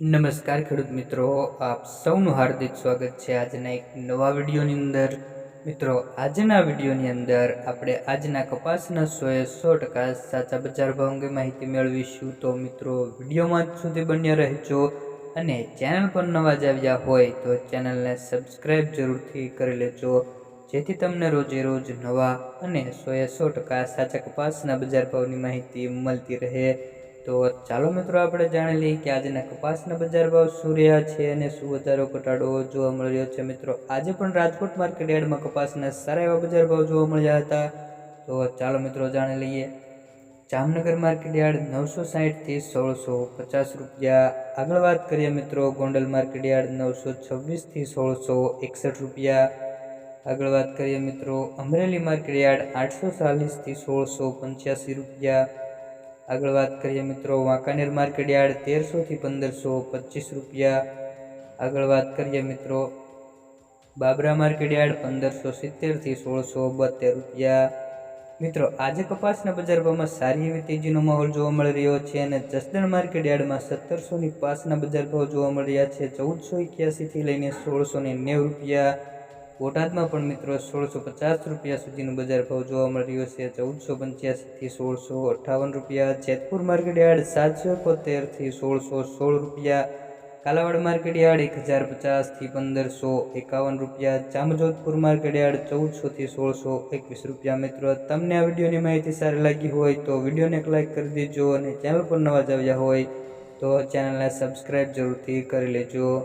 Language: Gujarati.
નમસ્કાર ખેડૂત મિત્રો, આપ સૌનું હાર્દિક સ્વાગત છે આજના એક નવા વિડીયોની અંદર। મિત્રો, આજના વિડીયોની અંદર આપણે આજના કપાસના 100% સાચા બજાર ભાવ અંગે માહિતી મેળવીશું। તો મિત્રો, વિડીયોમાં અંત સુધી બન્યા રહેજો અને ચેનલ પર નવા જ આવ્યા હોય તો ચેનલને સબસ્ક્રાઈબ જરૂરથી કરી લેજો, જેથી તમને રોજે રોજ નવા અને 100% સાચા કપાસના બજાર ભાવની માહિતી મળતી રહે। તો ચાલો મિત્રો, આપણે જાણી લઈએ કે આજના કપાસના બજાર ભાવ શું રહ્યા છે અને શું વધારો ઘટાડો જોવા મળી રહ્યો છે। મિત્રો, આજે પણ રાજકોટ માર્કેટ યાર્ડમાં કપાસના સારા એવા બજાર ભાવ જોવા મળ્યા હતા। તો ચાલો મિત્રો જાણી લઈએ। જામનગર માર્કેટ યાર્ડ 960 થી 1650 રૂપિયા। આગળ વાત કરીએ મિત્રો, ગોંડલ માર્કેટ યાર્ડ 926 થી 1661 રૂપિયા। આગળ વાત કરીએ મિત્રો, અમરેલી માર્કેટ યાર્ડ 840 થી 1685 રૂપિયા। આગળ વાત કરીએ મિત્રો, વાંકાનેર માર્કેટ યાર્ડ 1300 થી 1525 રૂપિયા। આગળ વાત કરીએ મિત્રો, બાબરા માર્કેટ યાર્ડ 1570 થી 1672 રૂપિયા। મિત્રો, આજે કપાસના બજાર ભાવમાં સારી એવી તેજીનો માહોલ જોવા મળી રહ્યો છે અને જસદણ માર્કેટ યાર્ડમાં 1700 ની પાસના બજાર ભાવ જોવા મળી રહ્યા છે। 1481 થી લઈને 1690 રૂપિયા। બોટાદમાં પણ મિત્રો 1650 રૂપિયા સુધીનો બજાર ભાવ જોવા મળી રહ્યો છે। 1485 થી 1658 રૂપિયા। જેતપુર માર્કેટ યાર્ડ 771 થી 1616 રૂપિયા। કાલાવાડ માર્કેટ યાર્ડ 1050 થી 1551 રૂપિયા। જામજોધપુર માર્કેટ યાર્ડ 1400 થી 1621 રૂપિયા। મિત્રો, તમને આ વિડીયોની માહિતી સારી લાગી હોય તો વિડીયોને એક લાઇક કરી દેજો અને ચેનલ પર નવા જ આવ્યા હોય તો ચેનલને સબસ્ક્રાઈબ જરૂરથી કરી લેજો।